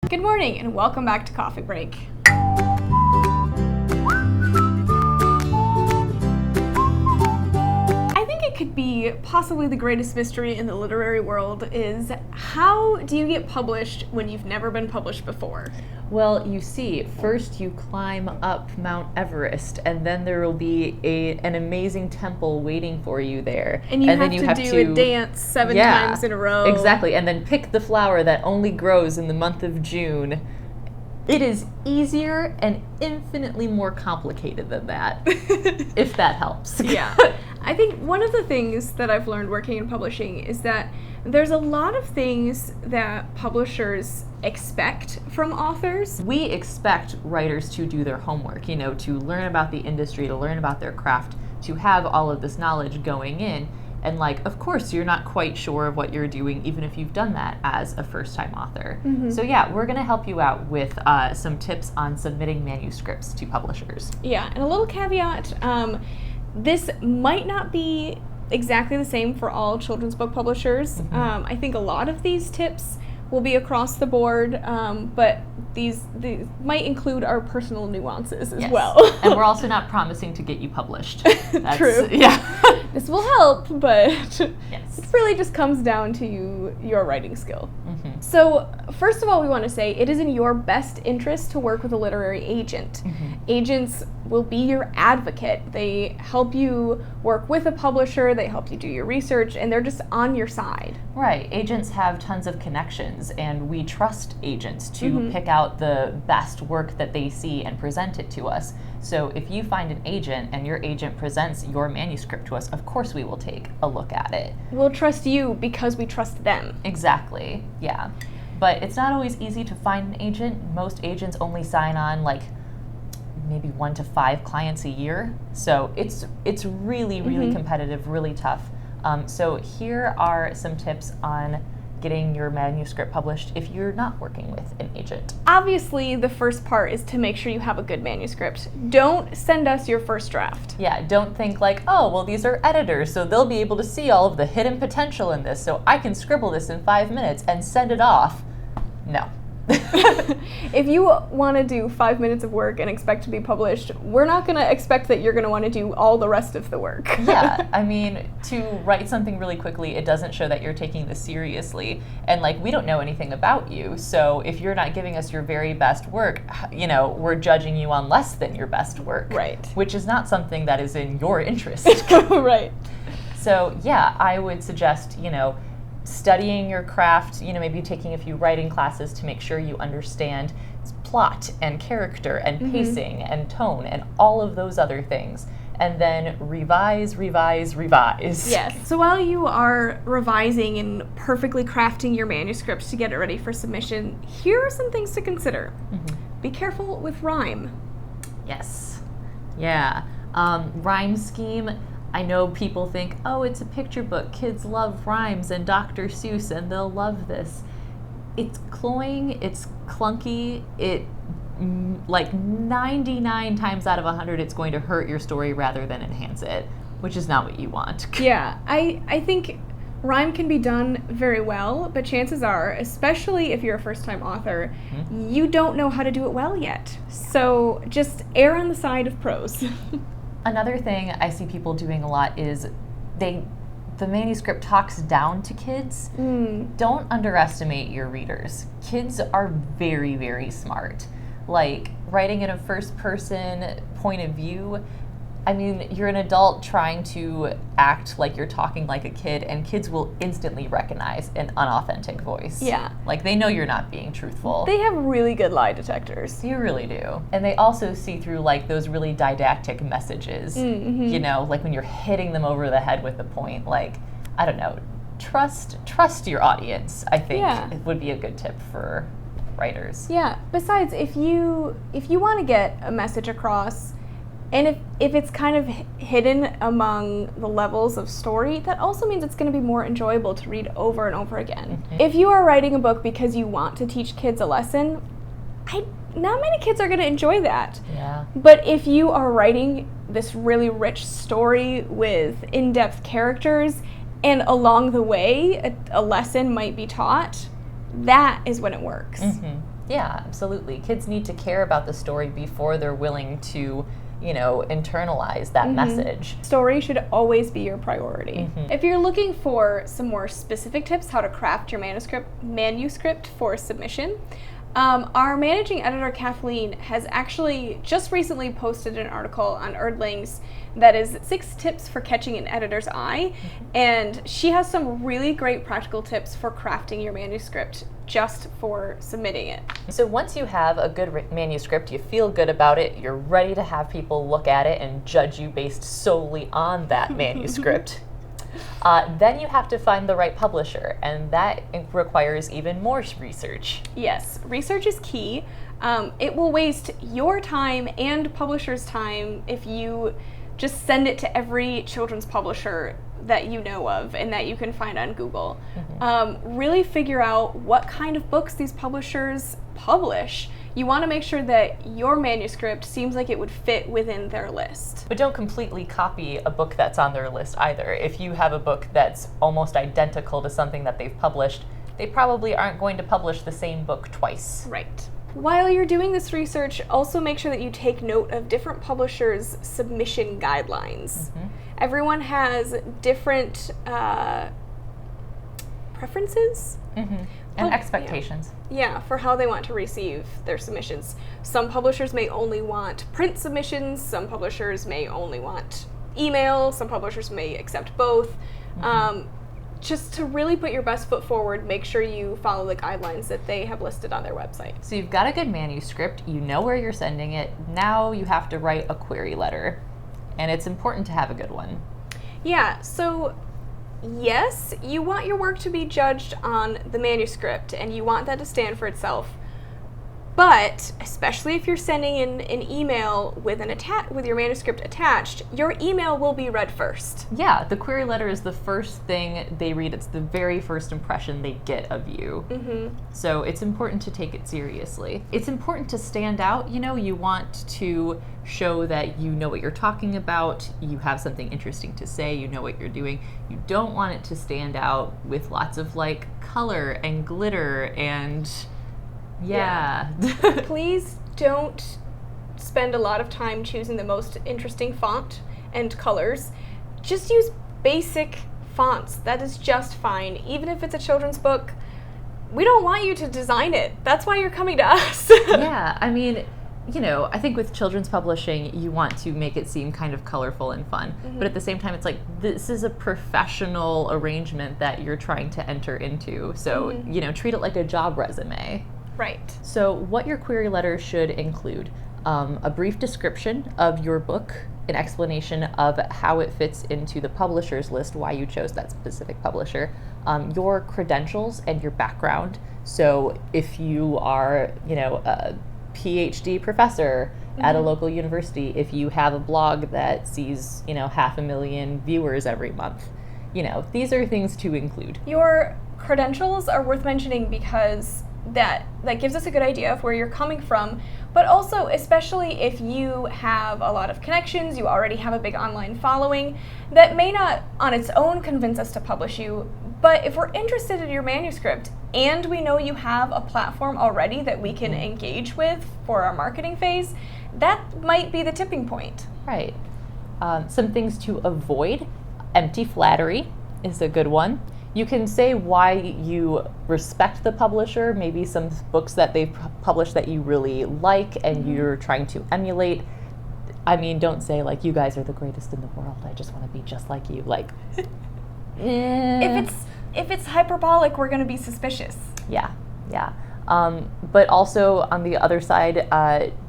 Good morning and welcome back to Coffee Break. I think it could be possibly the greatest mystery in the literary world is how do you get published when you've never been published before? Well, you see, first you climb up Mount Everest, and then there will be an amazing temple waiting for you there. And you have to do a dance seven times in a row. Exactly, and then pick the flower that only grows in the month of June. It is easier and infinitely more complicated than that, if that helps. Yeah. I think one of the things that I've learned working in publishing is that there's a lot of things that publishers expect from authors. We expect writers to do their homework, to learn about the industry, to learn about their craft, to have all of this knowledge going in. And of course, you're not quite sure of what you're doing, even if you've done that as a first-time author. Mm-hmm. So yeah, we're going to help you out with some tips on submitting manuscripts to publishers. Yeah, and a little caveat, this might not be exactly the same for all children's book publishers. Mm-hmm. I think a lot of these tips will be across the board, but these might include our personal nuances as well. And we're also not promising to get you published. That's, true. Yeah. This will help, but yes. It really just comes down to your writing skill. Mm-hmm. So, first of all, we want to say it is in your best interest to work with a literary agent. Mm-hmm. Agents will be your advocate. They help you work with a publisher, they help you do your research, and they're just on your side. Right. Agents have tons of connections, and we trust agents to pick out the best work that they see and present it to us. So if you find an agent and your agent presents your manuscript to us, of course we will take a look at it. We'll trust you because we trust them. Exactly, yeah. But it's not always easy to find an agent. Most agents only sign on maybe 1 to 5 clients a year. So it's really, really competitive, really tough. So here are some tips on getting your manuscript published if you're not working with an agent. Obviously, the first part is to make sure you have a good manuscript. Don't send us your first draft. Yeah, don't think oh, well, these are editors, so they'll be able to see all of the hidden potential in this, so I can scribble this in 5 minutes and send it off. No. If you want to do 5 minutes of work and expect to be published, we're not going to expect that you're going to want to do all the rest of the work. Yeah, I mean, to write something really quickly, it doesn't show that you're taking this seriously. And we don't know anything about you, so if you're not giving us your very best work, we're judging you on less than your best work. Right. Which is not something that is in your interest. Right. So yeah, I would suggest, studying your craft, maybe taking a few writing classes to make sure you understand plot and character and pacing and tone and all of those other things. And then revise. Yes. So while you are revising and perfectly crafting your manuscript to get it ready for submission, here are some things to consider. Be careful with rhyme. Yes. Yeah. Rhyme scheme. I know people think, oh, it's a picture book. Kids love rhymes and Dr. Seuss, and they'll love this. It's cloying, it's clunky, 99 times out of 100, it's going to hurt your story rather than enhance it, which is not what you want. Yeah, I think rhyme can be done very well, but chances are, especially if you're a first-time author, you don't know how to do it well yet. So just err on the side of prose. Another thing I see people doing a lot is the manuscript talks down to kids. Don't underestimate your readers. Kids are very, very smart. Writing in a first-person point of view, I mean, you're an adult trying to act like you're talking like a kid, and kids will instantly recognize an unauthentic voice. Yeah. They know you're not being truthful. They have really good lie detectors. You really do. And they also see through, those really didactic messages. When you're hitting them over the head with a point. I don't know, trust your audience, I think, it would be a good tip for writers. Yeah. Besides, if you want to get a message across, and if it's kind of hidden among the levels of story, that also means it's going to be more enjoyable to read over and over again. If you are writing a book because you want to teach kids a lesson, not many kids are going to enjoy that. Yeah. But if you are writing this really rich story with in-depth characters, and along the way a lesson might be taught, that is when it works. Yeah, absolutely. Kids need to care about the story before they're willing to, internalize that message. Story should always be your priority. If you're looking for some more specific tips how to craft your manuscript for submission, our managing editor, Kathleen, has actually just recently posted an article on Erdlings that is 6 tips for catching an editor's eye, and she has some really great practical tips for crafting your manuscript just for submitting it. So once you have a good manuscript, you feel good about it, you're ready to have people look at it and judge you based solely on that manuscript. Then you have to find the right publisher, and that requires even more research. Yes, research is key. It will waste your time and publisher's time if you just send it to every children's publisher that you know of and that you can find on Google. Really figure out what kind of books these publishers publish. You want to make sure that your manuscript seems like it would fit within their list. But don't completely copy a book that's on their list either. If you have a book that's almost identical to something that they've published, they probably aren't going to publish the same book twice. Right. While you're doing this research, also make sure that you take note of different publishers' submission guidelines. Everyone has different preferences and expectations. Yeah, for how they want to receive their submissions. Some publishers may only want print submissions, some publishers may only want email, some publishers may accept both. Just to really put your best foot forward, make sure you follow the guidelines that they have listed on their website. So you've got a good manuscript, you know where you're sending it, now you have to write a query letter. And it's important to have a good one. Yeah, so yes, you want your work to be judged on the manuscript and you want that to stand for itself. But especially if you're sending in an email with with your manuscript attached, your email will be read first. Yeah, the query letter is the first thing they read. It's the very first impression they get of you. So it's important to take it seriously. It's important to stand out. You want to show that you know what you're talking about, you have something interesting to say, you know what you're doing. You don't want it to stand out with lots of color and glitter and Please don't spend a lot of time choosing the most interesting font and colors. Just use basic fonts. That is just fine. Even if it's a children's book, we don't want you to design it. That's why you're coming to us. Yeah, I mean, I think with children's publishing, you want to make it seem kind of colorful and fun. But at the same time, it's this is a professional arrangement that you're trying to enter into. So, treat it like a job resume. Right. So what your query letter should include, a brief description of your book, an explanation of how it fits into the publisher's list, why you chose that specific publisher, your credentials and your background. So if you are, a PhD professor at a local university, if you have a blog that sees, 500,000 viewers every month, these are things to include. Your credentials are worth mentioning because that gives us a good idea of where you're coming from, but also especially if you have a lot of connections, you already have a big online following, that may not on its own convince us to publish you, but if we're interested in your manuscript and we know you have a platform already that we can engage with for our marketing phase, that might be the tipping point. Right. Some things to avoid. Empty flattery is a good one. You can say why you respect the publisher, maybe some books that they've published that you really like and you're trying to emulate. I mean, don't say you guys are the greatest in the world, I just want to be just like you. If it's hyperbolic, we're going to be suspicious. Yeah. But also on the other side,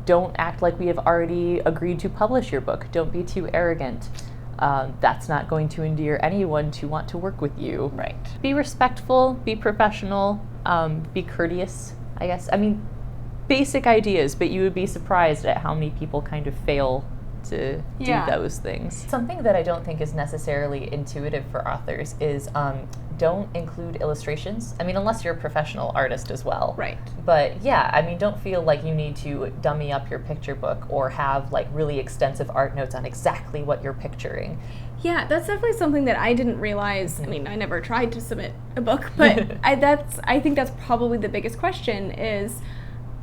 don't act like we have already agreed to publish your book. Don't be too arrogant. That's not going to endear anyone to want to work with you. Right. Be respectful, be professional, be courteous, I guess. I mean, basic ideas, but you would be surprised at how many people kind of fail to do those things. Something that I don't think is necessarily intuitive for authors is don't include illustrations. I mean, unless you're a professional artist as well. Right. But yeah, I mean, don't feel like you need to dummy up your picture book or have really extensive art notes on exactly what you're picturing. Yeah, that's definitely something that I didn't realize. I mean, I never tried to submit a book, but I think that's probably the biggest question is,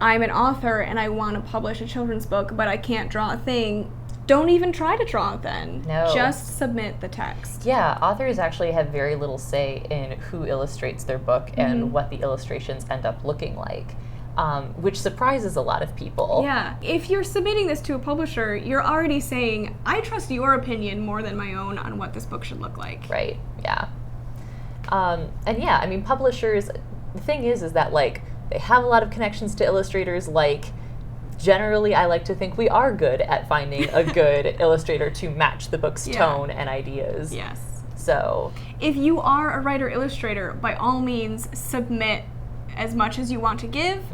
I'm an author and I want to publish a children's book, but I can't draw a thing, don't even try to draw it then. No. Just submit the text. Yeah, authors actually have very little say in who illustrates their book and what the illustrations end up looking like, which surprises a lot of people. Yeah. If you're submitting this to a publisher, you're already saying, I trust your opinion more than my own on what this book should look like. Right, yeah. And yeah, I mean, publishers, the thing is that, like, they have a lot of connections to illustrators. Like, generally, I like to think we are good at finding a good illustrator to match the book's tone and ideas. Yes. So, if you are a writer-illustrator, by all means, submit as much as you want to give.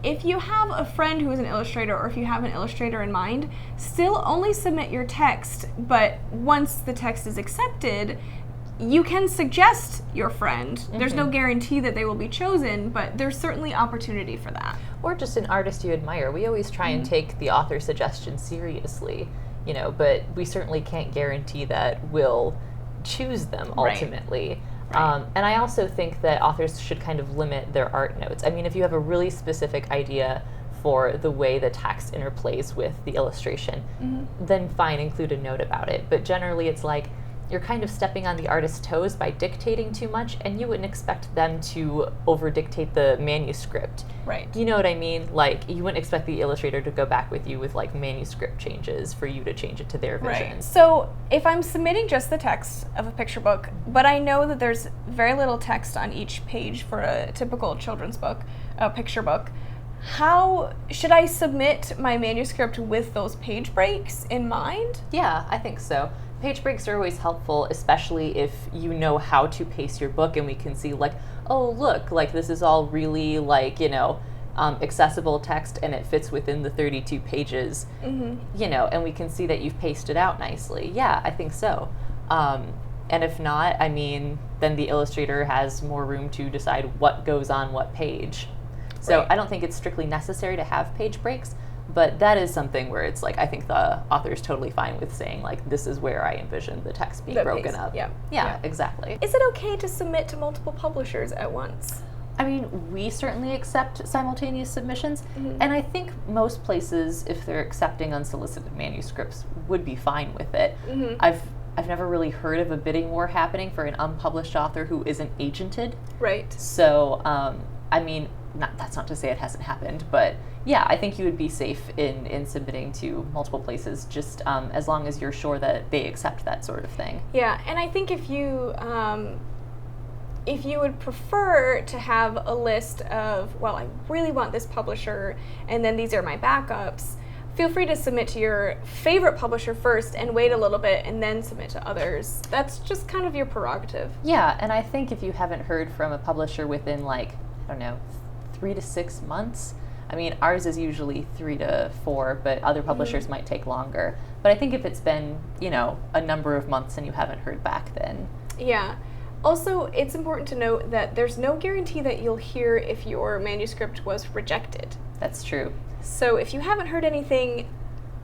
If you have a friend who is an illustrator, or if you have an illustrator in mind, still only submit your text, but once the text is accepted, you can suggest your friend. There's no guarantee that they will be chosen, but there's certainly opportunity for that. Or just an artist you admire. We always try and take the author's suggestion seriously, you know, but we certainly can't guarantee that we'll choose them ultimately. Right. And I also think that authors should kind of limit their art notes. I mean, if you have a really specific idea for the way the text interplays with the illustration, then fine, include a note about it. But generally it's like, you're kind of stepping on the artist's toes by dictating too much, and you wouldn't expect them to over-dictate the manuscript. Right. You know what I mean? Like, you wouldn't expect the illustrator to go back with you with, like, manuscript changes for you to change it to their vision. Right. So, if I'm submitting just the text of a picture book, but I know that there's very little text on each page for a typical children's book, a picture book, how should I submit my manuscript with those page breaks in mind? Yeah, I think so. Page breaks are always helpful, especially if you know how to pace your book and we can see, like, oh, look, like, this is all really, like, you know, accessible text and it fits within the 32 pages, you know, and we can see that you've paced it out nicely. Yeah, I think so. And if not, I mean, then the illustrator has more room to decide what goes on what page. So I don't think it's strictly necessary to have page breaks, but that is something where it's like, I think the author's totally fine with saying, like, this is where I envision the text being broken up. Yeah, exactly. Is it okay to submit to multiple publishers at once? I mean, we certainly accept simultaneous submissions, and I think most places, if they're accepting unsolicited manuscripts, would be fine with it. I've never really heard of a bidding war happening for an unpublished author who isn't agented. Right. So, I mean, that's not to say it hasn't happened, but yeah, I think you would be safe in submitting to multiple places, just as long as you're sure that they accept that sort of thing. Yeah, and I think if you would prefer to have a list of, well, I really want this publisher, and then these are my backups, feel free to submit to your favorite publisher first and wait a little bit and then submit to others. That's just kind of your prerogative. Yeah, and I think if you haven't heard from a publisher within, like, I don't know, 3 to 6 months, I mean, ours is usually 3 to 4, but other publishers might take longer. But I think if it's been, you know, a number of months and you haven't heard back, then... Yeah. Also, it's important to note that there's no guarantee that you'll hear if your manuscript was rejected. That's true. So if you haven't heard anything,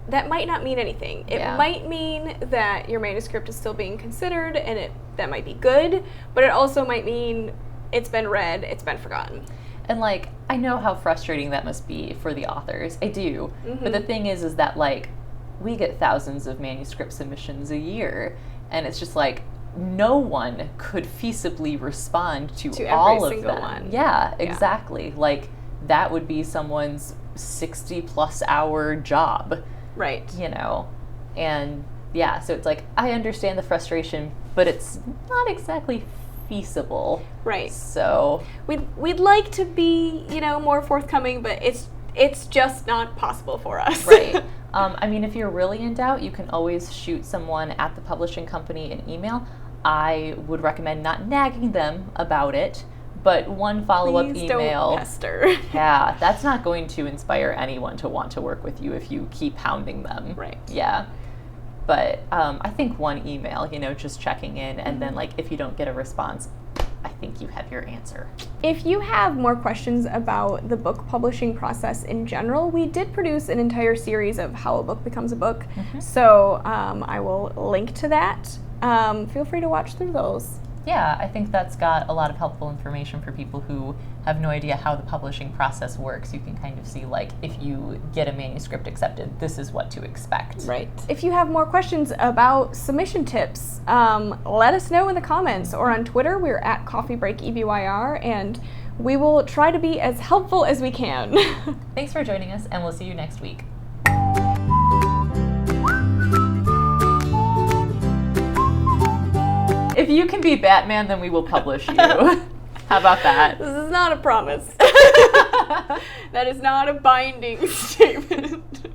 that might not mean anything. It might mean that your manuscript is still being considered, and that might be good, but it also might mean it's been read, it's been forgotten. And, like, I know how frustrating that must be for the authors. I do. But the thing is that, like, we get thousands of manuscript submissions a year, and it's just like, no one could feasibly respond to all of them. One. Yeah, exactly. Like, that would be someone's 60-plus hour job. Right. You know? And, yeah, so it's like, I understand the frustration, but it's not exactly feasible. Right. So we'd like to be, you know, more forthcoming, but it's just not possible for us. Right. I mean, if you're really in doubt, you can always shoot someone at the publishing company an email. I would recommend not nagging them about it, but one follow-up Please email. Don't pester. Yeah, that's not going to inspire anyone to want to work with you if you keep hounding them. Right. Yeah. But I think one email, you know, just checking in, and then, like, if you don't get a response, I think you have your answer. If you have more questions about the book publishing process in general, we did produce an entire series of how a book becomes a book. So I will link to that. Feel free to watch through those. Yeah, I think that's got a lot of helpful information for people who have no idea how the publishing process works. You can kind of see, like, if you get a manuscript accepted, this is what to expect. Right. If you have more questions about submission tips, let us know in the comments or on Twitter. We're at CoffeeBreakEBYR, and we will try to be as helpful as we can. Thanks for joining us, and we'll see you next week. If you can be Batman, then we will publish you. How about that? This is not a promise. That is not a binding statement.